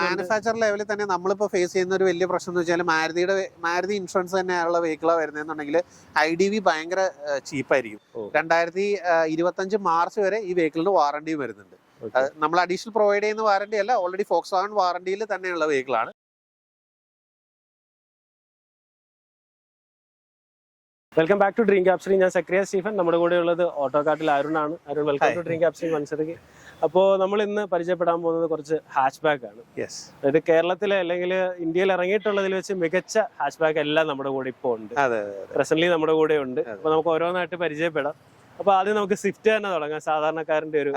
Manufacture ലെവലിൽ തന്നെ നമ്മളിപ്പോൾ ഫേസ് ചെയ്യുന്ന ഒരു വലിയ പ്രശ്നം എന്ന് വെച്ചാൽ മാരുതി ഇൻഷുറൻസ് തന്നെയുള്ള വെഹിക്കിളാണ് വരുന്നതെന്നുണ്ടെങ്കിൽ IDV ഭയങ്കര ചീപ്പായിരിക്കും. 2025 മാർച്ച് വരെ ഈ വെഹിക്കിളിന് വാറണ്ടിയും വരുന്നുണ്ട്. നമ്മൾ അഡീഷണൽ പ്രൊവൈഡ് ചെയ്യുന്ന വാറണ്ടി അല്ല, ഓൾറെഡി ഫോക്സ്വാഗൺ വാറണ്ടിയിൽ തന്നെയുള്ള വെഹിക്കിളാണ്. Welcome back to Dream Capture. ഞാൻ സക്രിയ സ്റ്റീഫൻ. നമ്മുടെ കൂടെ ഉള്ളത് ഓട്ടോകാർട്ടിൽ അരുണാണ്. Arun, welcome to Dream Capture മത്സരക്ക്. അപ്പോൾ നമ്മൾ ഇന്ന് പരിചയപ്പെടാൻ പോകുന്നത് കുറച്ച് ഹാച്ച് ബാക്ക് ആണ്. അതായത് കേരളത്തിലെ അല്ലെങ്കിൽ ഇന്ത്യയിൽ ഇറങ്ങിയിട്ടുള്ളതിൽ വെച്ച് മികച്ച ഹാച്ച് ബാക്ക് എല്ലാം നമ്മുടെ കൂടെ ഇപ്പോൾ ഉണ്ട്. പ്രസന്റ്ലി നമ്മുടെ കൂടെ ഉണ്ട്. അപ്പൊ നമുക്ക് ഓരോന്നായിട്ട് പരിചയപ്പെടാം. അപ്പൊ ആദ്യം നമുക്ക് സ്വിഫ്റ്റ് തന്നെ തുടങ്ങാം. സാധാരണക്കാരന്റെ ഒരു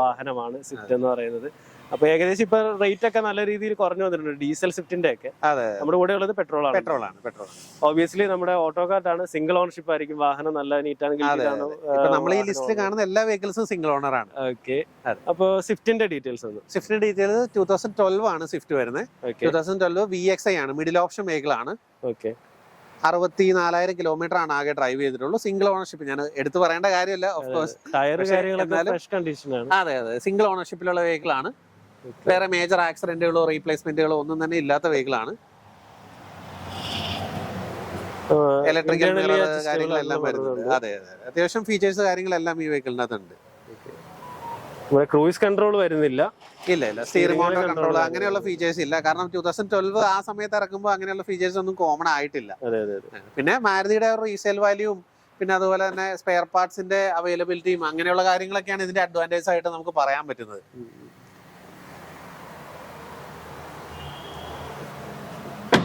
വാഹനമാണ് സ്വിഫ്റ്റ് എന്ന് പറയുന്നത്. അപ്പൊ ഏകദേശം ഇപ്പൊ റേറ്റ് ഒക്കെ നല്ല രീതിയിൽ കുറഞ്ഞു വന്നിട്ടുണ്ട്. ഡീസൽ സ്വിഫ്റ്റിന്റെ ഒക്കെ. നമ്മുടെ കൂടെ ഉള്ളത് പെട്രോൾ ആണ്. ഓബിയസ്ലി നമ്മുടെ ഓട്ടോകാർട്ടാണ്. സിംഗിൾ ഓണർഷിപ്പ് ആയിരിക്കും. വാഹനം നല്ല നീറ്റ് ആണെങ്കിൽ നമ്മൾ ഈ ലിസ്റ്റിൽ കാണുന്ന എല്ലാ വെഹിക്കിൾസും സിംഗിൾ ഓണർ ആണ്. ഓക്കെ. അപ്പൊ സ്വിഫ്റ്റിന്റെ ഡീറ്റെയിൽസ് ഒന്ന്. സ്വിഫ്റ്റിന്റെ ഡീറ്റെയിൽസ് 2012 ആണ് സ്വിഫ്റ്റ് വരുന്നത്. 2012 VXi ആണ്. മിഡിൽ ഓപ്ഷൻ വെഹിക്കിൾ ആണ്. ഓക്കെ. 64,000 കിലോമീറ്റർ ആണ് ആകെ ഡ്രൈവ് ചെയ്തിട്ടുള്ളൂ. സിംഗിൾ ഓണർഷിപ്പ് ഞാൻ എടുത്തു പറയേണ്ട കാര്യമല്ല. ഓഫ് കോഴ്സ് അതെ, സിംഗിൾ ഓണർഷിപ്പിലുള്ള വെഹിക്കിൾ ആണ്. വേറെ മേജർ ആക്സിഡന്റുകളോ റീപ്ലേസ്മെന്റുകളോ ഒന്നും തന്നെ ഇല്ലാത്ത വെഹിക്കിൾ ആണ്. ഇലക്ട്രിക്കൽ കാര്യങ്ങളെല്ലാം വരുന്നത്. അതെ, അത്യാവശ്യം ഫീച്ചേഴ്സ് കാര്യങ്ങളെല്ലാം ഈ വെഹിക്കിളിനകത്തുണ്ട്. ക്രൂയിസ് കൺട്രോൾ വരുന്നില്ല. ഇല്ല, സ്റ്റിയറിംഗ് മോട്ടോർ കൺട്രോൾ അങ്ങനെയുള്ള ഫീച്ചേഴ്സ് ഇല്ല. കാരണം 2012 ആ സമയത്ത് ഇറക്കുമ്പോൾ അങ്ങനെയുള്ള ഫീച്ചേഴ്സ് ഒന്നും കോമൺ ആയിട്ടില്ല. പിന്നെ മാരുതിയുടെ റീസെയിൽ വാല്യൂവും പിന്നെ അതുപോലെ തന്നെ സ്പെയർ പാർട്സിന്റെ അവൈലബിലിറ്റിയും അങ്ങനെയുള്ള കാര്യങ്ങളൊക്കെയാണ് ഇതിന്റെ അഡ്വാൻറ്റേജ് ആയിട്ട് നമുക്ക് പറയാൻ പറ്റുന്നത്.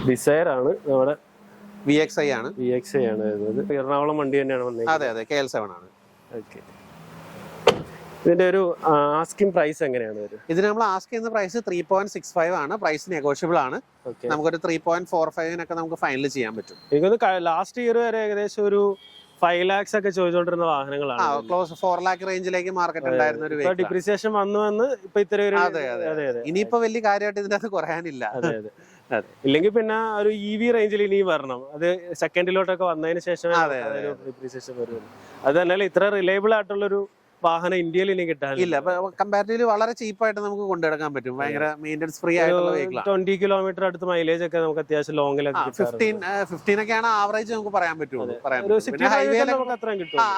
ഡിസയർ ആണ് നമ്മുടെ VXi ആണ്. എറണാകുളം വണ്ടി തന്നെയാണ് വന്നത്. അതെ, KL7 ആണ്. ഓക്കെ. ഇതിന്റെ ഒരു ആസ്കിംഗ് പ്രൈസ് എങ്ങനെയാണ്? ഇതിന് നമ്മൾ ആസ്ക് ചെയ്യുന്ന പ്രൈസ് 3.65 ആണ്. പ്രൈസ് നെഗോഷ്യബിൾ ആണ്. നമുക്കൊരു 3.45 നമുക്ക് ഫൈനൽ ചെയ്യാൻ പറ്റും. എനിക്കൊന്ന് ലാസ്റ്റ് ഇയർ വരെ ഏകദേശം ഒരു 5 lakhs ഒക്കെ ചോദിച്ചോണ്ടിരുന്ന വാഹനങ്ങളാണ്. ക്ലോസ് 4 lakh റേഞ്ചിലേക്ക് മാർക്കറ്റ് ഉണ്ടായിരുന്ന ഒരു ഡിപ്രീസിയേഷൻ വന്ന് ഇപ്പൊ ഇത്ര ഇനിയിപ്പോ വലിയ കാര്യമായിട്ട് ഇതിന്റെ അകത്ത് കുറയാനില്ല. ഇല്ലെങ്കിൽ പിന്നെ ഒരു EV റേഞ്ചിൽ ഇനിയും വരണം. അത് സെക്കൻഡിലോട്ടൊക്കെ വന്നതിന് ശേഷം ഡിപ്രീസിയേഷൻ വരുന്നത്. അത് തന്നെ ഇത്ര റിലയബിൾ ആയിട്ടുള്ളൊരു വാഹനം ഇന്ത്യയിൽ ഇനി കിട്ടാനില്ല. കമ്പാരിറ്റീവ്ലി വളരെ ചീപ്പായിട്ട് നമുക്ക് കൊണ്ടുനടക്കാൻ പറ്റും. ഭയങ്കര മെയിൻ്റനൻസ് ഫ്രീ ആയിട്ടുള്ള വെഹിക്കിളാണ്. 20 കിലോമീറ്റർ അടുത്ത് മൈലേജ് ഒക്കെ നമുക്ക് അത്യാവശ്യം ലോങ്ങിലൊക്കെ 15 ഒക്കെയാണ് ആവറേജ് നമുക്ക് പറയാൻ പറ്റുള്ളൂ.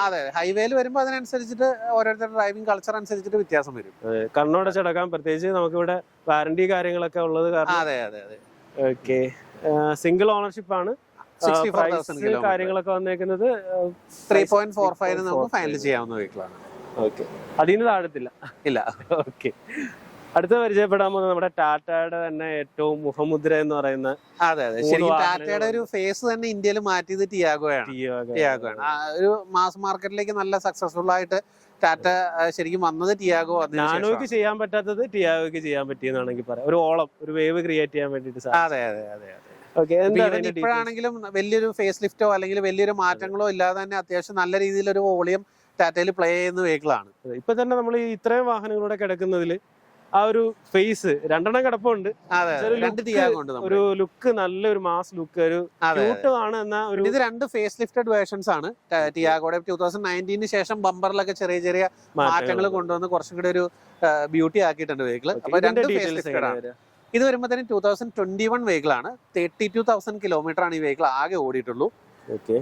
അതെ, ഹൈവേയിൽ വരുമ്പോൾ അതിനനുസരിച്ചിട്ട് ഓരോരുത്തരുടെ ഡ്രൈവിംഗ് കൾച്ചർ അനുസരിച്ചിട്ട് വ്യത്യാസം വരും. കണ്ണോടച്ചടക്കാൻ പ്രത്യേകിച്ച് നമുക്ക് ഇവിടെ വാറണ്ടി കാര്യങ്ങളൊക്കെ ഉള്ളത് കാരണം. അതെ. ഓക്കെ. സിംഗിൾ ഓണർഷിപ്പ് ആണ്. കാര്യങ്ങളൊക്കെ വന്നേക്കുന്നത് 3.45 നമുക്ക് ഫൈനൽ ചെയ്യാവുന്ന വെഹിക്കിളാണ്. ഓക്കെ. അതിന് താഴത്തില്ല. ഇല്ല. ഓക്കെ. അടുത്ത പരിചയപ്പെടാൻ പോകുന്നത് നമ്മുടെ ടാറ്റയുടെ തന്നെ ഏറ്റവും മുഖമുദ്ര എന്ന് പറയുന്ന. അതെ, ശരിക്കും ടാറ്റയുടെ ഒരു ഫേസ് തന്നെ ഇന്ത്യയിൽ മാറ്റിയത് ടിയാഗോയാണ്. ഒരു മാസ് മാർക്കറ്റിലേക്ക് നല്ല സക്സസ്ഫുൾ ആയിട്ട് ടാറ്റ ശരിക്കും വന്നത് ടിയാഗോ. നാനോയ്ക്ക് ചെയ്യാൻ പറ്റാത്തത് ടിയാഗോയ്ക്ക് ചെയ്യാൻ പറ്റിയെന്നാണെങ്കിൽ പറയാം. ഒരു ഓളം, ഒരു വേവ് ക്രിയേറ്റ് ചെയ്യാൻ വേണ്ടിട്ട്. അതെ. ഇപ്പോഴാണെങ്കിലും വലിയൊരു ഫേസ് ലിഫ്റ്റോ അല്ലെങ്കിൽ വലിയൊരു മാറ്റങ്ങളോ ഇല്ലാതെ തന്നെ അത്യാവശ്യം നല്ല രീതിയിലൊരു വോളിയം ടാറ്റയിൽ പ്ലേ ചെയ്യുന്ന വെഹിക്കിളാണ്. ഇപ്പൊ തന്നെ നമ്മൾ ഇത്രയും വാഹനങ്ങളൂടെ കിടക്കുന്നതിൽ ആ ഒരു ഫേസ് 2 കിടപ്പുണ്ട്. ഒരു ലുക്ക്, നല്ലൊരു മാസ് ലുക്ക്, ഒരു ക്യൂട്ട് ആണ്. ഇത് 2 ഫേസ് ലിഫ്റ്റഡ് വേർഷൻസ് ആണ്. ടിയാഗോയുടെ 2019 ശേഷം ബമ്പറിലൊക്കെ ചെറിയ ചെറിയ മാറ്റങ്ങൾ കൊണ്ടുവന്ന് കുറച്ചും കൂടി ഒരു ബ്യൂട്ടി ആക്കിയിട്ടുണ്ട് വെഹിക്കിൾ. അപ്പൊ 2 ഫേസ് ലിഫ്റ്റഡ് ആണ്. ഇത് വരുമ്പോൾ തന്നെ 2021 വെഹിക്കിൾ ആണ്. 32,000 കിലോമീറ്റർ ആണ് ഈ വെഹിക്കിൾ ആകെ ഓടിയിട്ടുള്ളൂ.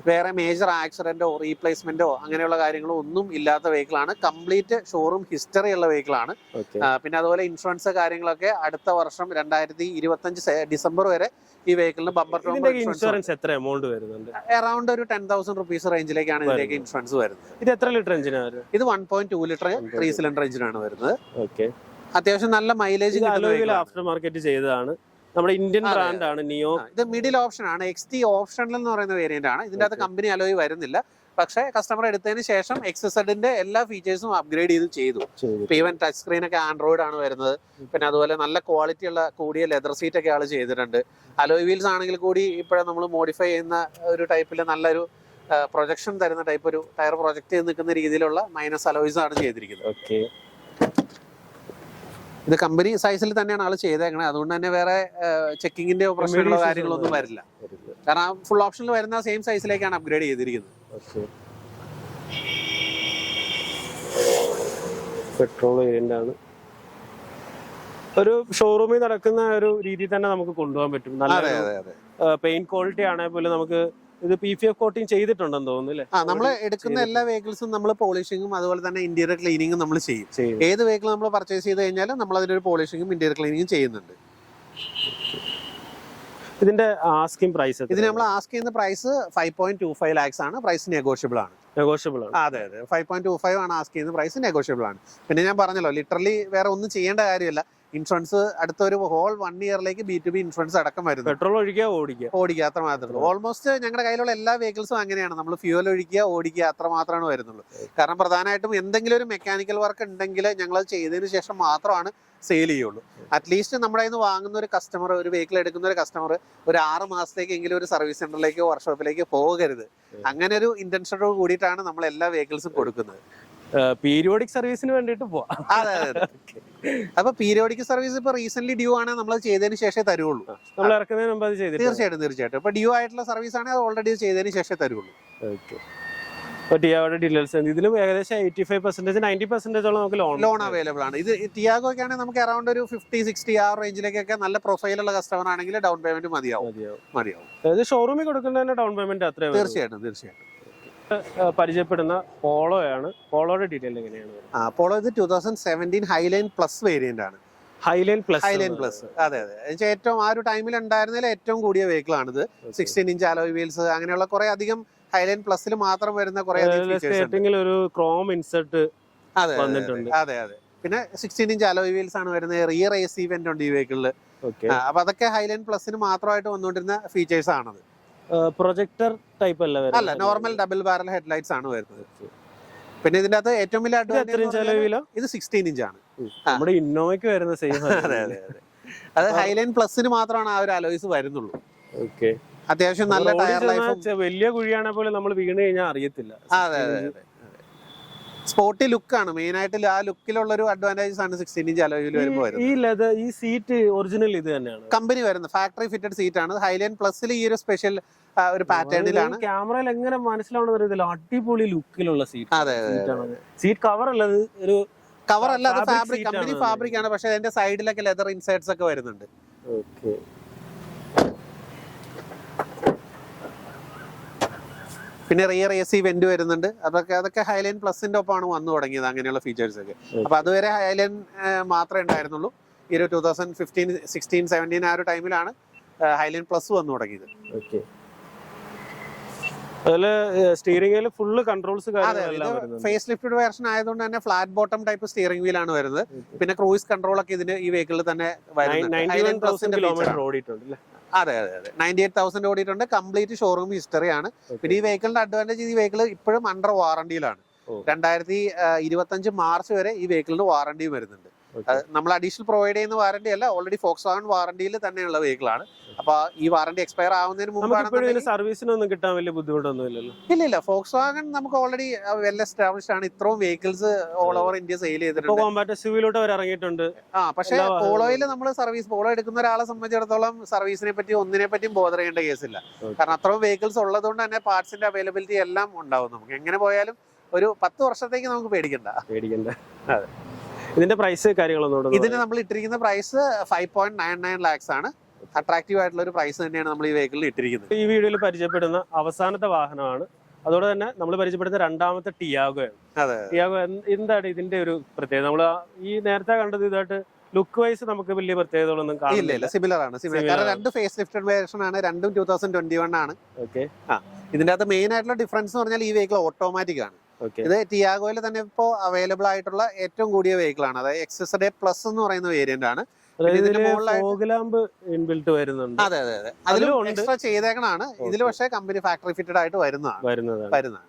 വേറെ മേജർ ആക്സിഡന്റോ റീപ്ലേസ്മെന്റോ അങ്ങനെയുള്ള കാര്യങ്ങളോ ഒന്നും ഇല്ലാത്ത വെഹിക്കിൾ ആണ്. കംപ്ലീറ്റ് ഷോറൂം ഹിസ്റ്ററി ഉള്ള വെഹിക്കിൾ ആണ്. പിന്നെ അതുപോലെ ഇൻഷുറൻസ് കാര്യങ്ങളൊക്കെ അടുത്ത വർഷം 2025 ഡിസംബർ വരെ ഈ വെഹിക്കിളിന് ബമ്പർ ഇൻഷുറൻസ് എത്ര എമൗണ്ട് വരുന്നുണ്ട്? അറൌണ്ട് ഒരു 10,000 റുപ്പീസ് റേഞ്ചിലേക്കാണ് ഇതിലേക്ക് ഇൻഷുറൻസ് വരുന്നത്. ഇത് എത്ര ലിറ്റർ എഞ്ചിനാണ്? ഇത് 1.2 ലിറ്റർ 3 സിലിണ്ടർ എഞ്ചിനാണ് വരുന്നത്. അത്യാവശ്യം നല്ല മൈലേജ്. ആഫ്റ്റർ മാർക്കറ്റ് ചെയ്തതാണ്. നമ്മുടെ ഇന്ത്യൻ ബ്രാൻഡ് ആണ് നിയോ. ഇത് മിഡിൽ ഓപ്ഷൻ ആണ്. XT ഓപ്ഷണൽ എന്ന് പറയുന്ന വേരിയന്റ് ആണ്. ഇതിന്റെ അകത്ത് കമ്പനി അലോയ് വരുന്നില്ല. പക്ഷേ കസ്റ്റമർ എടുത്തതിന് ശേഷം XZന്റെ എല്ലാ ഫീച്ചേഴ്സും അപ്ഗ്രേഡ് ചെയ്തു. ഈവൻ ടച്ച് സ്ക്രീൻ ഒക്കെ ആൻഡ്രോയിഡ് ആണ് വരുന്നത്. പിന്നെ അതുപോലെ നല്ല ക്വാളിറ്റി ഉള്ള കൂടിയ ലെതർ സീറ്റ് ഒക്കെ ആൾ ചെയ്തിട്ടുണ്ട്. അലോയ് വീൽസ് ആണെങ്കിൽ കൂടി ഇപ്പോഴും നമ്മൾ മോഡിഫൈ ചെയ്യുന്ന ഒരു ടൈപ്പിൽ നല്ലൊരു പ്രൊജക്ഷൻ തരുന്ന ടൈപ്പ് ഒരു ടയർ പ്രൊജക്ട് ചെയ്ത് നിൽക്കുന്ന രീതിയിലുള്ള മൈനസ് അലോയ്സ് ആണ് ചെയ്തിരിക്കുന്നത്. ഇത് കമ്പനി സൈസിൽ തന്നെയാണ് ആൾ ചെയ്തേക്കണത്. അതുകൊണ്ട് തന്നെ വേറെ ചെക്കിങ്ങിന്റെ പ്രശ്നങ്ങളോ കാര്യങ്ങളോ ഒന്നും വരില്ല. കാരണം ഫുൾ ഓപ്ഷനിൽ വരുന്ന സെയിം സൈസിലേക്കാണ് അപ്ഗ്രേഡ് ചെയ്തിരിക്കുന്നത്. പെട്രോൾ വേരിയന്റ് ആണ്. ഒരു ഷോറൂമിൽ നടക്കുന്ന ഒരു രീതി തന്നെ നമുക്ക് കൊണ്ടുപോകാൻ പറ്റും. നല്ല പെയിന്റ് ക്വാളിറ്റി ആണെങ്കിൽ പോലും നമുക്ക് ഇത് PPF കോട്ടിങ് ചെയ്തിട്ടുണ്ടെന്ന് തോന്നുന്നു അല്ലേ? നമ്മൾ എടുക്കുന്ന എല്ലാ വെഹിക്കിൾസും നമ്മൾ പോളിഷിങ്ങും അതുപോലെ തന്നെ ഇന്റീരിയർ ക്ലീനിങ്ങും നമ്മൾ ചെയ്യും. ഏത് വെഹിക്കിൾ നമ്മൾ പർച്ചേസ് ചെയ്ത് കഴിഞ്ഞാലും നമ്മൾ അതിനൊരു പോളിഷിങ്ങും ഇന്റീരിയർ ക്ലീനിങ്ങും ചെയ്യുന്നുണ്ട്. ഇതിന്റെ ആസ്കിംഗ് പ്രൈസ്, ഇതിന് നമ്മൾ ആസ്ക് ചെയ്യുന്ന പ്രൈസ് 5.25 lakhs ആണ്. പ്രൈസ് നെഗോഷ്യബിൾ ആണ്. അതെ 5.25 ആണ് ആസ്ക് ചെയ്യുന്ന പ്രൈസ്, നെഗോഷ്യബിൾ ആണ്. പിന്നെ ഞാൻ പറഞ്ഞല്ലോ, ലിറ്ററലി വേറെ ഒന്നും ചെയ്യേണ്ട കാര്യമില്ല. ഇൻഷുറൻസ് അടുത്ത ഒരു ഹോൾ 1 ഇയറിലേക്ക് B2B ഇൻഷുറൻസ് അടക്കം വരുന്നു. പെട്രോൾ ഒഴിക്കുക ഓടിക്കുക അത്ര മാത്രമേ ഉള്ളൂ. ഓൾമോസ്റ്റ് ഞങ്ങളുടെ കയ്യിലുള്ള എല്ലാ വെഹിക്കിൾസും അങ്ങനെയാണ്. നമ്മൾ ഫ്യൂവൽ ഒഴിക്കുക ഓടിക്കുക അത്ര മാത്രമാണ് വരുന്നുള്ളൂ. കാരണം പ്രധാനമായിട്ടും എന്തെങ്കിലും ഒരു മെക്കാനിക്കൽ വർക്ക് ഉണ്ടെങ്കിൽ ഞങ്ങൾ ചെയ്തതിന് ശേഷം മാത്രമാണ് സെയിൽ ചെയ്യുള്ളൂ. അറ്റ്ലീസ്റ്റ് നമ്മുടെ കയ്യിൽ നിന്ന് വാങ്ങുന്ന ഒരു കസ്റ്റമർ, ഒരു വെഹിക്കിൾ എടുക്കുന്ന ഒരു കസ്റ്റമർ ഒരു 6 മാസത്തേക്കെങ്കിലും ഒരു സർവീസ് സെന്ററിലേക്കോ വർക്ക്ഷോപ്പിലേക്കോ പോകരുത്. അങ്ങനെ ഒരു ഇന്റൻഷനോട് കൂടിയിട്ടാണ് നമ്മൾ എല്ലാ വെഹിക്കിൾസും കൊടുക്കുന്നത്. പീരിയോഡിക് സർവീസിന് വേണ്ടിട്ട് പോവാം. അതെ അപ്പൊ പീരിയോഡിക് സർവീസ് ഇപ്പൊ റീസെന്റ് ഡ്യൂ ആണ്, നമ്മൾ ചെയ്തതിന് ശേഷമേ തരുള്ളൂ. നമ്മൾ ഇറക്കുന്നതിന് മുമ്പ് അത് ചെയ്തിട്ട് തീർച്ചയായിട്ടും ഇപ്പൊ ഡ്യൂ ആയിട്ടുള്ള സർവീസ് ആണെങ്കിൽ അത് ഓൾറെഡി ചെയ്തതിന് ശേഷമേ തരുള്ളൂ. ടിയാഗോയുടെ ഡീറ്റെയിൽസ് ഇതിലും ഏകദേശം 85% 90% നമുക്ക് ലോൺ അവൈലബിൾ ആണ്. ഇത് ടിയാഗോ ഒക്കെ ആണെങ്കിൽ നമുക്ക് അറൌണ്ട് ഒരു 50-60 ആ റേഞ്ചിലേക്കൊക്കെ നല്ല പ്രൊഫൈലുള്ള കസ്റ്റമർ ആണെങ്കിൽ ഡൗൺ പേയ്മെന്റ് മതിയാവും. ഷോറൂമിൽ കൊടുക്കുന്നതിന് ഡൗൺ പേയ്മെന്റ് അത്രയും. തീർച്ചയായിട്ടും പരിചയപ്പെടുന്ന പോളോയാണ്. പോളോയുടെ ഡീറ്റെയിൽ എങ്ങനെയാണ്? പോളോ ഇത് 2017 ഹൈലൈൻ പ്ലസ് വേരിയന്റ് ആണ്. ഹൈലൈൻ പ്ലസ് അതെ ഏറ്റവും ആ ഒരു ടൈമിൽ ഉണ്ടായിരുന്നതിൽ ഏറ്റവും കൂടിയ വെഹിക്കിൾ ആണിത്. 16 ഇഞ്ച് അലോയ് വീൽസ് അങ്ങനെയുള്ള കുറെ അധികം ഹൈലൈൻ പ്ലസിൽ മാത്രം വരുന്ന കുറെ ഒരു ക്രോം ഇൻസെർട്ട് അതെ പിന്നെ 16 ഇഞ്ച് അലോയ് വീൽസ് ആണ് വരുന്നത്. റിയർ AC വെന്റ് ഉണ്ട് ഈ വെഹിക്കിളില്. അപ്പൊ അതൊക്കെ ഹൈലൈൻ പ്ലസിന് മാത്രമായിട്ട് വന്നുകൊണ്ടിരുന്ന ഫീച്ചേഴ്സ് ആണത്. പ്രൊജക്ടർ ടൈപ്പ് അല്ല, നോർമൽ ഡബിൾ ബാരൽ ഹെഡ്ലൈറ്റ്സ് ആണ് വരുന്നത്. പിന്നെ ഇതിന്റെ അകത്ത് ഏറ്റവും വലിയ അഡ്വാൻറ്റേജ് ഇത് 16 ഇഞ്ച് ആണ്. നമ്മുടെ ഇന്നോവയ്ക്ക് വരുന്ന സെയിം. അത് ഹൈലൈൻ പ്ലസിന് മാത്രമാണ് ആ ഒരു അലോയ്സ് വരുന്നുള്ളൂ. അത്യാവശ്യം നല്ല ടയർ ലൈഫ്. വലിയ കുഴിയാണെങ്കിൽ പോലും നമ്മൾ വീണ് കഴിഞ്ഞാൽ അറിയത്തില്ല. അതെ സ്പോർട്ടി ലുക്കാണ് മെയിൻ ആയിട്ട്. ആ ലുക്കിലുള്ള ഒരു അഡ്വാൻറ്റേജസ് ആണ് 16 ഇഞ്ച് അലോയിൽ വരുമ്പോൾ. ഈ സീറ്റ് ഒറിജിനൽ ഇത് തന്നെയാണ് കമ്പനി വരുന്നത്, ഫാക്ടറി ഫിറ്റഡ് സീറ്റ് ആണ്. ഹൈലൈൻ പ്ലസിൽ ഈ ഒരു സ്പെഷ്യൽ ഒരു പാറ്റേണിലാണ്. ക്യാമറയിൽ എങ്ങനെ മനസ്സിലാവുന്ന അടിപൊളി ലുക്കിലുള്ള സീറ്റ്. അതെ സീറ്റ് കവർ അല്ലത്, ഒരു കവർ അല്ല, അത് ഫാബ്രിക്, കമ്പനി ഫാബ്രിക് ആണ്. പക്ഷെ അതിന്റെ സൈഡിലൊക്കെ ലെതർ ഇൻസേർട്സ് ഒക്കെ വരുന്നുണ്ട്. പിന്നെ റിയർ AC വെന്റ് വരുന്നുണ്ട്. അതൊക്കെ ഹൈലൈൻ പ്ലസിന്റെ ഒപ്പമാണ് വന്നു തുടങ്ങിയത് അങ്ങനെയുള്ള ഫീച്ചേഴ്സ് ഒക്കെ. അപ്പൊ അതുവരെ ഹൈലൈൻ മാത്രമേ ഉണ്ടായിരുന്നുള്ളൂ. ഈ ഒരു 2015, 16, 17 ആ ഒരു ടൈമിലാണ് ഹൈലൈൻ പ്ലസ് വന്നു തുടങ്ങിയത്. സ്റ്റിയറിംഗിൽ full controls face lifted version ആയതുകൊണ്ട് തന്നെ flat bottom type steering wheel ആണ് വരുന്നത്. പിന്നെ ക്രൂയിസ് കൺട്രോൾ ഒക്കെ ഇതിന് ഈ വെഹിക്കിളിൽ തന്നെ വരുന്നുണ്ട്. 98,000 ഓടിയിട്ടുണ്ട്. കംപ്ലീറ്റ് ഷോറൂം ഹിസ്റ്ററി ആണ്. പിന്നെ ഈ വെഹിക്കിളിന്റെ അഡ്വാൻറ്റേജ്, ഈ വെഹിക്കിൾ ഇപ്പോഴും അണ്ടർ വാറണ്ടിയിലാണ്. 2025 മാർച്ച് വരെ ഈ വെഹിക്കിളിന് വാറണ്ടിയും വരുന്നുണ്ട്. നമ്മൾ അഡീഷണൽ പ്രൊവൈഡ് ചെയ്യുന്ന വാറണ്ടി അല്ല, ഓൾറെഡി ഫോക്സ്വാഗൺ വാറണ്ടിയിൽ തന്നെയുള്ള വെഹിക്കിൾ ആണ്. അപ്പൊ ഈ വാറണ്ടി എക്സ്പയർ ആവുന്നതിന് മുമ്പാണ്. സർവീസിനൊന്നും കിട്ടാൻ വലിയ ബുദ്ധിമുട്ടൊന്നുമില്ലല്ലോ? ഇല്ല, ഫോക്സ്വാഗൺ നമുക്ക് ഓൾറെഡി വെൽ എസ്റ്റാബ്ലിഷ്ഡ് ആണ്. ഇത്രയും vehicles all over India sale ചെയ്തിട്ടുണ്ട്. പക്ഷേ പോളോയിൽ നമ്മൾ സർവീസ്, പോളോ എടുക്കുന്ന ഒരാളെ സംബന്ധിച്ചിടത്തോളം സർവീസിനെ പറ്റി ഒന്നിനെ പറ്റിയും ബോധർ ചെയ്യേണ്ട കേസില്ല. കാരണം അത്രയും വെഹിക്കിൾസ് ഉള്ളതുകൊണ്ട് തന്നെ പാർട്സിന്റെ അവൈലബിലിറ്റി എല്ലാം ഉണ്ടാവും. നമുക്ക് എങ്ങനെ പോയാലും ഒരു 10 വർഷത്തേക്ക് നമുക്ക് പേടിക്കണ്ട. അതെ. ഇതിന്റെ പ്രൈസ് കാര്യങ്ങളൊന്നും, ഇതിന് നമ്മൾ ഇട്ടിരിക്കുന്ന പ്രൈസ് 5.99 lakhs ആണ്. അട്രാക്റ്റീവ് ആയിട്ടുള്ള ഒരു പ്രൈസ് തന്നെയാണ് നമ്മൾ ഈ വെഹിക്കിളിൽ ഇട്ടിരിക്കുന്നത്. ഈ വീഡിയോയിൽ പരിചയപ്പെടുന്ന അവസാനത്തെ വാഹനമാണ്. അതോടെ തന്നെ നമ്മൾ പരിചയപ്പെടുന്ന രണ്ടാമത്തെ ടിയാഗോ ആണ്. ടിയാഗോ എന്താണ് ഇതിന്റെ ഒരു പ്രത്യേകത? നമ്മൾ ഈ നേരത്തെ കണ്ടത് ഇതായിട്ട് ലുക്ക് വൈസ് നമുക്ക് വലിയ പ്രത്യേകതകളൊന്നും കാണില്ല. സിമിലർ ആണ്. കാരണം രണ്ട് ഫേസ് ലിഫ്റ്റഡ് വേർഷൻ ആണ്, രണ്ടും 2021 ആണ്. ഇതിന്റെ അകത്ത് മെയിൻ ആയിട്ടുള്ള ഡിഫറൻസ് എന്ന് പറഞ്ഞാൽ ഈ വെഹിക്കിൾ ഓട്ടോമാറ്റിക് ആണ്. ഇത് ടിയാഗോയിൽ തന്നെ ഇപ്പോൾ അവൈലബിൾ ആയിട്ടുള്ള ഏറ്റവും കൂടിയ വെഹിക്കിൾ ആണ്. അതായത് XSD പ്ലസ് എന്ന് പറയുന്ന വേരിയന്റ് ആണ്. അതെ അതിലും എക്സ്ട്രാ ചെയ്തേക്കണാണ്. ഇതിൽ പക്ഷേ കമ്പനി ഫാക്ടറി ഫിറ്റഡ് ആയിട്ട് വരുന്നതാണ്.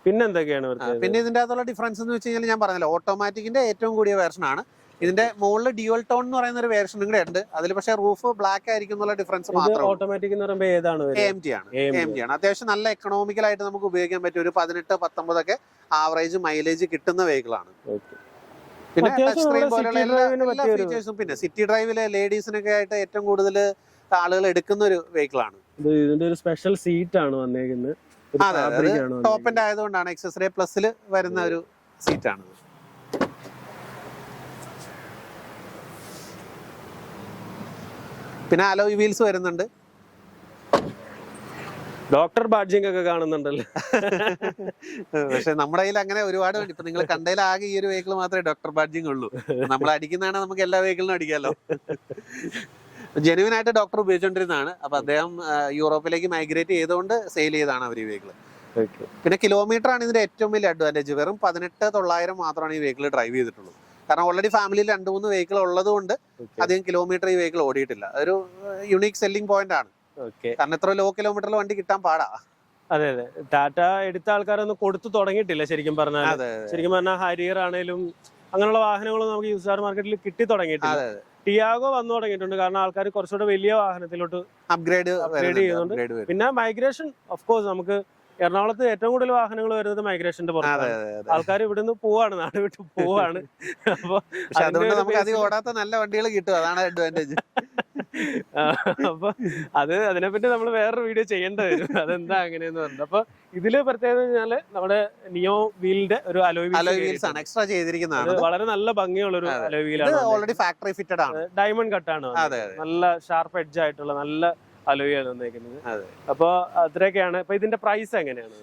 പിന്നെ എന്തൊക്കെയാണ് പിന്നെ ഇതിന്റെ അകത്തുള്ള ഡിഫറൻസ് എന്ന് വെച്ച് കഴിഞ്ഞാൽ ഞാൻ പറഞ്ഞല്ലോ, ഓട്ടോമാറ്റിക്കിന്റെ ഏറ്റവും കൂടിയ വേർഷൻ ആണ്. ഇതിന്റെ മുകളിൽ ഡ്യുവൽ ടോൺ എന്ന് പറയുന്ന ഒരു വേർഷൻ കൂടെ ഉണ്ട്. അതിൽ പക്ഷേ റൂഫ് ബ്ലാക്ക് ആയിരിക്കും എന്നുള്ള ഡിഫറൻസ് മാത്രം. ഓട്ടോമാറ്റിക് എന്ന് പറയുമ്പോൾ ഏതാണ്? AMG ആണ്. അത്യാവശ്യം നല്ല എക്കണോമിക്കൽ ആയിട്ട് നമുക്ക് ഉപയോഗിക്കാൻ പറ്റും. ഒരു 18-19 ഒക്കെ ആവറേജ് മൈലേജ് കിട്ടുന്ന വെഹിക്കിൾ ആണ്. പിന്നെ ടച്ച് സ്ക്രീൻ പോലുള്ള എല്ലാ ഫീച്ചേഴ്സും, പിന്നെ സിറ്റി ഡ്രൈവിലെ ലേഡീസിനൊക്കെ ആയിട്ട് ഏറ്റവും കൂടുതൽ ആളുകൾ എടുക്കുന്ന ഒരു വെഹിക്കിൾ ആണ്. ഇതിന്റെ ഒരു സ്പെഷ്യൽ സീറ്റ് ആണ് വന്നേക്കുന്നത്. ടോപ്പ് എൻഡ് ആയതുകൊണ്ടാണ് XSD പ്ലസിൽ വരുന്ന ഒരു സീറ്റ് ആണ്. പിന്നെ അലോയ് വീൽസ് വരുന്നുണ്ട്. ഡോക്ടർ ബാഡ്ജിങ് ഒക്കെ കാണുന്നുണ്ടല്ലോ. പക്ഷെ നമ്മുടെ കയ്യിൽ അങ്ങനെ ഒരുപാട് ഇപ്പൊ നിങ്ങൾ കണ്ടതിൽ ആകെ ഈ ഒരു വെഹിക്കിൾ മാത്രമേ ഡോക്ടർ ബാഡ്ജിങ് ഉള്ളൂ. നമ്മൾ അടിക്കുന്നതാണ് നമുക്ക് എല്ലാ വെഹിക്കിളിനും അടിക്കാമല്ലോ. ജെനുവിൻ ആയിട്ട് ഡോക്ടർ ഉപയോഗിച്ചുകൊണ്ടിരുന്നതാണ്. അപ്പൊ അദ്ദേഹം യൂറോപ്പിലേക്ക് മൈഗ്രേറ്റ് ചെയ്തുകൊണ്ട് സെയിൽ ചെയ്താണ് അവർ ഈ വെഹിക്കിൾ. പിന്നെ കിലോമീറ്റർ ആണ് ഇതിന്റെ ഏറ്റവും വലിയ അഡ്വാൻറ്റേജ്. വെറും 18,900 മാത്രമാണ് ഈ വെഹിക്കിൾ ഡ്രൈവ് ചെയ്തിട്ടുള്ളൂ. കാരണം ഓൾറെഡി ഫാമിലിയിൽ 2-3 വെഹിക്കിൾ ഉള്ളത് കൊണ്ട് അധികം കിലോമീറ്റർ ഈ വെഹിക്കിൾ ഓടിയിട്ടില്ല. അതൊരു യുണീക് സെല്ലിംഗ് പോയിന്റ് ആണ്. കാരണം എത്ര ലോ കിലോമീറ്ററിൽ വണ്ടി കിട്ടാൻ പാടാ. അതെ അതെ, ടാറ്റ എടുത്ത ആൾക്കാരൊന്നും കൊടുത്തു തുടങ്ങിയിട്ടില്ല ശരിക്കും പറഞ്ഞാൽ. ശരിക്കും പറഞ്ഞാൽ ഹരിയർ ആണേലും അങ്ങനെയുള്ള വാഹനങ്ങളും നമുക്ക് യൂസ്ഡ് കാർ മാർക്കറ്റിൽ കിട്ടി തുടങ്ങിയിട്ടില്ല. ടിയാഗോ വന്നു തുടങ്ങിയിട്ടുണ്ട്. കാരണം ആൾക്കാർ കുറച്ചുകൂടെ വലിയ വാഹനത്തിലോട്ട് അപ്ഗ്രേഡ് ചെയ്യുന്നുണ്ട്. പിന്നെ മൈഗ്രേഷൻ ഓഫ് കോഴ്സ് നമുക്ക് എറണാകുളത്ത് ഏറ്റവും കൂടുതൽ വാഹനങ്ങൾ വരുന്നത് മൈഗ്രേഷന്റെ പുറത്താണ്. ആൾക്കാർ ഇവിടുന്ന് പോവാണ്, നാട് വിട്ട് പോവാണ്. അപ്പൊ അതുകൊണ്ട് നമുക്ക് അധികം ഓടാത്ത നല്ല വണ്ടികൾ കിട്ടും. അതാണ് അഡ്വാൻറ്റേജ്. അപ്പൊ അതിനെപ്പറ്റി നമ്മൾ വേറൊരു വീഡിയോ ചെയ്യേണ്ടി വരും, അതെന്താ അങ്ങനെയെന്ന് പറഞ്ഞത്. അപ്പൊ ഇതില് പ്രത്യേകത പറഞ്ഞാല് നമ്മുടെ നിയോ വീലിന്റെ ഒരു അലോയ് വീൽസ് ആണ് എക്സ്ട്രാ ചെയ്തിരിക്കുന്നതാണ്. വളരെ നല്ല ഭംഗിയുള്ള ഒരു അലോയ് വീലാണ്. ഓൾറെഡി ഫാക്ടറി ഫിറ്റഡ് ആണ്. ഡയമണ്ട് കട്ടാണ്. നല്ല ഷാർപ്പ് എഡ്ജ് ആയിട്ടുള്ള നല്ല അലോയാണ് വന്നേക്കുന്നത്. അപ്പൊ അത്രയൊക്കെയാണ്. അപ്പൊ ഇതിന്റെ പ്രൈസ് എങ്ങനെയാണ്?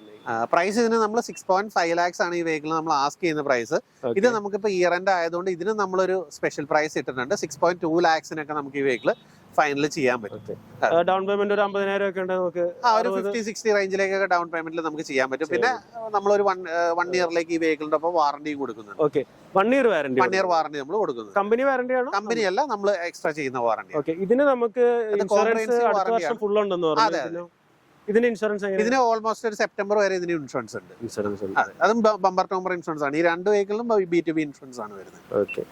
പ്രൈസ് ഇതിന് നമ്മൾ 6.5 lakhs ആണ് ഈ വെഹിക്കിൾ നമ്മൾ ആസ്ക് ചെയ്യുന്ന പ്രൈസ്. ഇത് നമുക്കിപ്പോ ഇയർ എൻഡ് ആയതുകൊണ്ട് ഇതിന് നമ്മളൊരു സ്പെഷ്യൽ പ്രൈസ് ഇട്ടിട്ടുണ്ട്. 6.2 lakhs നമുക്ക് ഈ വെഹിക്കിൾ ഫൈനൽ ചെയ്യാൻ പറ്റും. ഡൗൺ പേയ്മെന്റ് ഒരു 50,000 ഒക്കെ ഉണ്ട് നമുക്ക്. ഒരു 50-60 റേഞ്ചിലേക്കൊക്കെ ഡൗൺ പേയ്മെന്റിൽ നമുക്ക് ചെയ്യാൻ പറ്റും. പിന്നെ നമ്മളൊരു 1 ഇയറിലേക്ക് ഈ വെഹിക്കിളിന്റെ ഒപ്പം വാറണ്ടിയും കൊടുക്കുന്നുണ്ട്. Okay, 1 year warranty. 1 year warranty നമ്മൾ കൊടുക്കുന്നത്. കമ്പനി വാറണ്ടി ആണോ? കമ്പനി അല്ല, നമ്മൾ എക്സ്ട്രാ ചെയ്യുന്ന വാറണ്ടി. ഓക്കെ, ഇതിന് നമുക്ക് ഇൻഷുറൻസ് അടുത്ത വർഷം ഫുൾ ഉണ്ടെന്ന് പറഞ്ഞു. ഇതിന് ഇൻഷുറൻസ് ഇതിന് ഓൾമോസ്റ്റ് ഒരു സെപ്റ്റംബർ വരെ ഇതിന് ഇൻഷുറൻസ് ഉണ്ട്. അതും ബമ്പർ ടു ബമ്പർ ഇൻഷുറൻസ് ആണ്. ഈ 2 വെഹിക്കിളും B2B ഇൻഷുറൻസ് ആണ് വരുന്നത്. ഓക്കെ,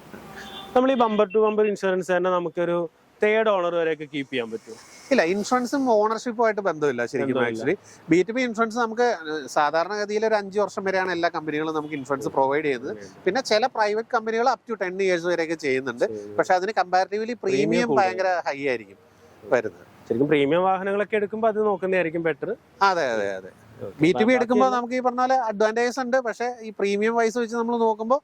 നമ്മൾ ഈ ബമ്പർ ടു ബമ്പർ ഇൻഷുറൻസ് തന്നെ നമുക്കൊരു 3rd ഓണർ വരെയൊക്കെ കീപ്പ് ചെയ്യാൻ പറ്റും? ഇല്ല, ഇൻഷുറൻസും ഓണർഷിപ്പുമായിട്ട് ബന്ധമില്ല ശരിക്കും. ആക്ച്വലി B2B ഇൻഷുറൻസ് നമുക്ക് സാധാരണഗതിയിൽ ഒരു 5 വർഷം വരെയാണ് എല്ലാ കമ്പനികളും നമുക്ക് ഇൻഷുറൻസ് പ്രൊവൈഡ് ചെയ്യുന്നത്. പിന്നെ ചില പ്രൈവറ്റ് കമ്പനികൾ അപ് ടു 10 years വരെയൊക്കെ ചെയ്യുന്നുണ്ട്. പക്ഷെ അതിന് കമ്പാരിറ്റീവ്ലി പ്രീമിയം ഭയങ്കര ഹൈ ആയിരിക്കും വരുന്നത്. ശരിക്കും പ്രീമിയം വാഹനങ്ങളൊക്കെ എടുക്കുമ്പോൾ അത് നോക്കുന്നതായിരിക്കും ബെറ്റർ. അതെ അതെ അതെ. B2B എടുക്കുമ്പോൾ നമുക്ക് ഈ പറഞ്ഞ പോലെ അഡ്വാൻറ്റേജസ് ഉണ്ട്. പക്ഷെ ഈ പ്രീമിയം വൈസ് വെച്ച് നമ്മൾ നോക്കുമ്പോൾ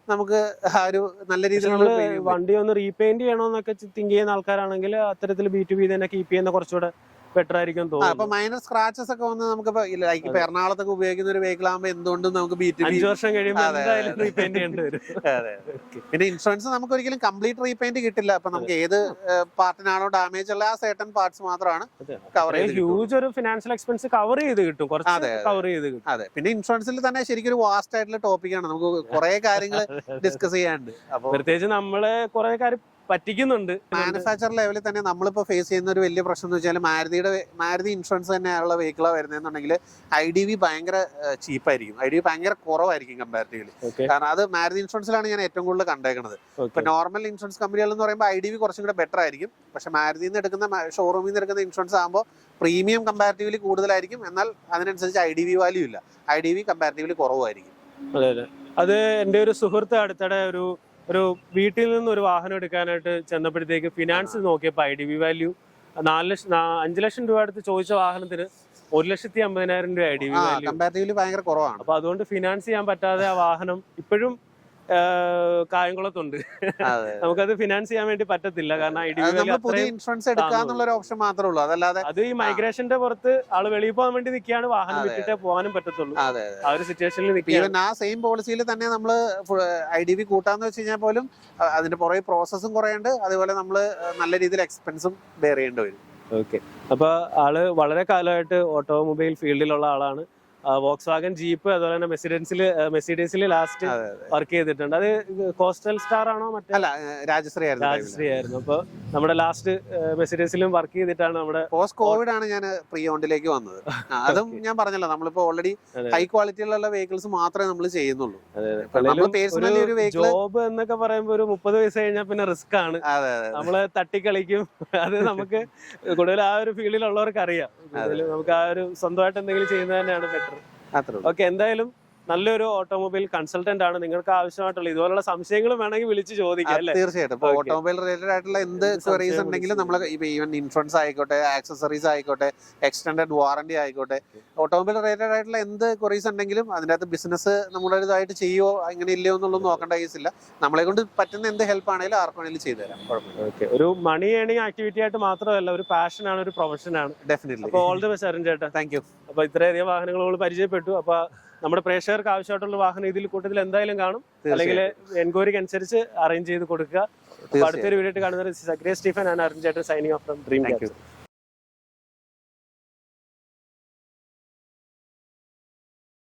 നമുക്ക് ആ ഒരു നല്ല രീതിയിലുള്ള വണ്ടി ഒന്ന് റീപെയിന്റ് ചെയ്യണമെന്നൊക്കെ തിങ്ക് ചെയ്യുന്ന ആൾക്കാരാണെങ്കിൽ അത്തരത്തിൽ B2B തന്നെ കീപ്പ് ചെയ്യുന്ന കുറച്ചുകൂടെ ബെറ്റർ ആയിരിക്കും തോന്നുന്നു. അപ്പൊ മൈനർ സ്ക്രാച്ചസ് ഒക്കെ വന്ന് നമുക്ക് ഇപ്പൊ എറണാകുളത്തൊക്കെ ഉപയോഗിക്കുന്ന ഒരു വെഹിക്കിൾ ആകുമ്പോൾ എന്തുകൊണ്ടും നമുക്ക് B2B 5 വർഷം കഴിയുമ്പോൾ എന്തായാലും റീപെയിന്റ് ചെയ്യേണ്ടി വരും. പിന്നെ ഇൻഷുറൻസ് നമുക്ക് ഒരിക്കലും കംപ്ലീറ്റ് റീപെയിന്റ് കിട്ടില്ല. അപ്പൊ നമുക്ക് ഏത് പാർട്ടിനാണോ ഡാമേജ് ഉള്ള ആ സർട്ടൻ പാർട്സ് മാത്രമാണ് കവർ ചെയ്ത്. ഹ്യൂജ് ഒരു ഫിനാൻഷ്യൽ എക്സ്പെൻസ് കവർ ചെയ്ത് കിട്ടും, കുറച്ച് കവർ ചെയ്ത് കിട്ടും. അതെ, പിന്നെ ഇൻഷുറൻസിൽ തന്നെ ശരിക്കും ഒരു വാസ്റ്റ് ആയിട്ടുള്ള ടോപ്പിക്കാണ്. നമുക്ക് കുറെ കാര്യങ്ങൾ ഡിസ്കസ് ചെയ്യാനുണ്ട്. അപ്പൊ പ്രത്യേകിച്ച് നമ്മളെ കുറെ കാര്യം പറ്റിക്കുന്നുണ്ട്. മാനുഫാക്ചർ ലെവലിൽ തന്നെ നമ്മളിപ്പോ ഫേസ് ചെയ്യുന്ന ഒരു വലിയ പ്രശ്നം എന്ന് വെച്ചാൽ മാരുതി ഇൻഷുറൻസ് തന്നെയുള്ള വെഹിക്കിളാണ് വരുന്നതെന്നുണ്ടെങ്കിൽ IDV ഭയങ്കര ചീപ്പായിരിക്കും. IDV ഭയങ്കര കുറവായിരിക്കും കമ്പാരിറ്റീവ്ലി. കാരണം അത് മാരുതി ഇൻഷുറൻസിലാണ് ഞാൻ ഏറ്റവും കൂടുതൽ കണ്ടേക്കുന്നത്. ഇപ്പൊ നോർമൽ ഇൻഷുറൻസ് കമ്പനികൾ എന്ന് പറയുമ്പോൾ IDV കുറച്ചും കൂടെ ബെറ്റർ ആയിരിക്കും. പക്ഷെ മാരുതിയിൽ നിന്ന് എടുക്കുന്ന ഷോറൂമിൽ നിന്ന് എടുക്കുന്ന ഇൻഷുറൻസ് ആകുമ്പോൾ പ്രീമിയം കമ്പാരിറ്റീവ്ലി കൂടുതലായിരിക്കും. എന്നാൽ അതിനനുസരിച്ച് IDV വാല്യൂ ഇല്ല. IDV കമ്പാരിറ്റീവ്ലി കുറവായിരിക്കും. അതെ അതെ, അത് എൻ്റെ ഒരു സുഹൃത്ത് അടുത്തിടെ ഒരു വീട്ടിൽ നിന്ന് ഒരു വാഹനം എടുക്കാനായിട്ട് ചെന്നപ്പോഴത്തേക്ക് ഫിനാൻസ് നോക്കിയപ്പോൾ IDV വാല്യൂ 5 ലക്ഷം രൂപ അടുത്ത് ചോദിച്ച വാഹനത്തിന് 1,50,000 രൂപ IDV വാല്യൂ. കമ്പാരിറ്റീവ്ലി ഭയങ്കര കുറവാണ്. അപ്പൊ അതുകൊണ്ട് ഫിനാൻസ് ചെയ്യാൻ പറ്റാതെ ആ വാഹനം ഇപ്പോഴും കായംകുളത്തുണ്ട്. നമുക്കത് ഫിനാൻസ് ചെയ്യാൻ വേണ്ടി പറ്റത്തില്ല. കാരണം ഇൻഷുറൻസ് എടുക്കാന്നുള്ള ഒരു ഓപ്ഷൻ മാത്രമേ ഉള്ളൂ. അതല്ലാതെ അത് ഈ മൈഗ്രേഷന്റെ പുറത്ത് ആള് വെളിയിൽ പോകാൻ വേണ്ടി നിൽക്കുകയാണ്, വാഹനം വിട്ടിട്ടേ പോകാനും പറ്റത്തുള്ളൂ. ആ ഒരു സിറ്റുവേഷനിൽ ഈവൻ ആ സെയിം പോളിസിയിൽ തന്നെ നമ്മള് IDV കൂട്ടാന്ന് വെച്ച് കഴിഞ്ഞാൽ പോലും അതിന്റെ പുറകെ പ്രോസസ്സും കുറയുണ്ട്. അതുപോലെ നമ്മള് നല്ല രീതിയിൽ എക്സ്പെൻസും ബെയർ ചെയ്യേണ്ടി വരും. ഓക്കെ, അപ്പൊ ആള് വളരെ കാലമായിട്ട് ഓട്ടോമൊബൈൽ ഫീൽഡിലുള്ള ആളാണ്. വോക്സ്വാഗൻ ജീപ്പ് അതുപോലെ തന്നെ മെസിഡീസിൽ ലാസ്റ്റ് വർക്ക് ചെയ്തിട്ടുണ്ട്. അത് കോസ്റ്റൽ സ്റ്റാർ ആണോ അല്ല രാജശ്രീ ആയിരുന്നു. അപ്പൊ നമ്മുടെ ലാസ്റ്റ് മെസിഡീസിലും വർക്ക് ചെയ്തിട്ടാണ് നമ്മുടെ പോസ്റ്റ് കോവിഡ് ആണ് ഞാൻ പ്രീ ഓണ്ടിലേക്ക് വന്നത്. അതും ഞാൻ പറഞ്ഞല്ലോ, നമ്മളിപ്പോ ഓൾറെഡി ഹൈ ക്വാളിറ്റിയിലുള്ള വെഹിക്കിൾസ് മാത്രമേ നമ്മൾ ചെയ്യുന്നുള്ളൂ. ജോബ് എന്നൊക്കെ പറയുമ്പോൾ ഒരു 30 വയസ്സ് കഴിഞ്ഞാൽ പിന്നെ റിസ്ക് ആണ്. നമ്മള് തട്ടിക്കളിക്കും. അത് നമുക്ക് കൂടുതൽ ആ ഒരു ഫീൽഡിലുള്ളവർക്ക് അറിയാം. നമുക്ക് ആ ഒരു സ്വന്തമായിട്ട് എന്തെങ്കിലും ചെയ്യുന്നത് തന്നെയാണ് ബെറ്റർ. ഓക്കെ, എന്തായാലും നല്ലൊരു ഓട്ടോമൊബൈൽ കൺസൾട്ടന്റ് ആണ്. നിങ്ങൾക്ക് ആവശ്യമായിട്ടുള്ള ഇതുപോലുള്ള സംശയങ്ങളും വേണമെങ്കിൽ വിളിച്ച് ചോദിക്കാം അല്ലേ? തീർച്ചയായിട്ടും. ഇപ്പൊ ഓട്ടോമൊബൈൽ റിലേറ്റഡ് ആയിട്ടുള്ള എന്ത് ക്വയറീസ് ഉണ്ടെങ്കിലും നമ്മൾ ഈവൻ ഇൻഷുറൻസ് ആയിക്കോട്ടെ, ആക്സസറീസ് ആയിക്കോട്ടെ, എക്സ്റ്റൻഡഡ് വാറന്റി ആയിക്കോട്ടെ, ഓട്ടോമൊബൈൽ റിലേറ്റഡ് ആയിട്ടുള്ള എന്ത് ക്വയറീസ് ഉണ്ടെങ്കിലും അതിനകത്ത് ബിസിനസ് നമ്മുടേതായിട്ട് ചെയ്യുമോ അങ്ങനെ ഇല്ലയോ എന്നുള്ളത് നോക്കേണ്ട കേസില്ല. നമ്മളെ കൊണ്ട് പറ്റുന്ന എന്ത് ഹെൽപ്പ് ആണെങ്കിലും ആർക്കും വേണമെങ്കിലും ചെയ്തു തരാം. ഓക്കെ, ഒരു മണി ഏണിംഗ് ആക്ടിവിറ്റി ആയിട്ട് മാത്രമല്ല, ഒരു പാഷൻ ആണ്, ഒരു പ്രൊഫഷൻ ആണ്. ഡെഫിനറ്റ്ലി. അപ്പോൾ ഓൾ ദി ബെസ്റ്റ് അരുൺ ചേട്ടാ. Thank you. അപ്പൊ ഇത്രയധികം വാഹനങ്ങൾ നമ്മൾ പരിചയപ്പെട്ടു. അപ്പൊ നമ്മുടെ പ്രേക്ഷകർക്ക് ആവശ്യമായിട്ടുള്ള വാഹനം ഇതിൽ കൂട്ടത്തിൽ എന്തായാലും കാണും, അല്ലെങ്കിൽ എൻക്വയറിക്ക് അനുസരിച്ച് അറേഞ്ച് ചെയ്ത് കൊടുക്കുക. അടുത്തൊരു വീഡിയോ കാണുന്നത് സക്രിയ സ്റ്റീഫൻ ആണ്. അരുൺ ചേട്ടൻ സൈനിങ് ഓഫ് ഫ്രം ഡ്രീം ക്യാപ്സർ.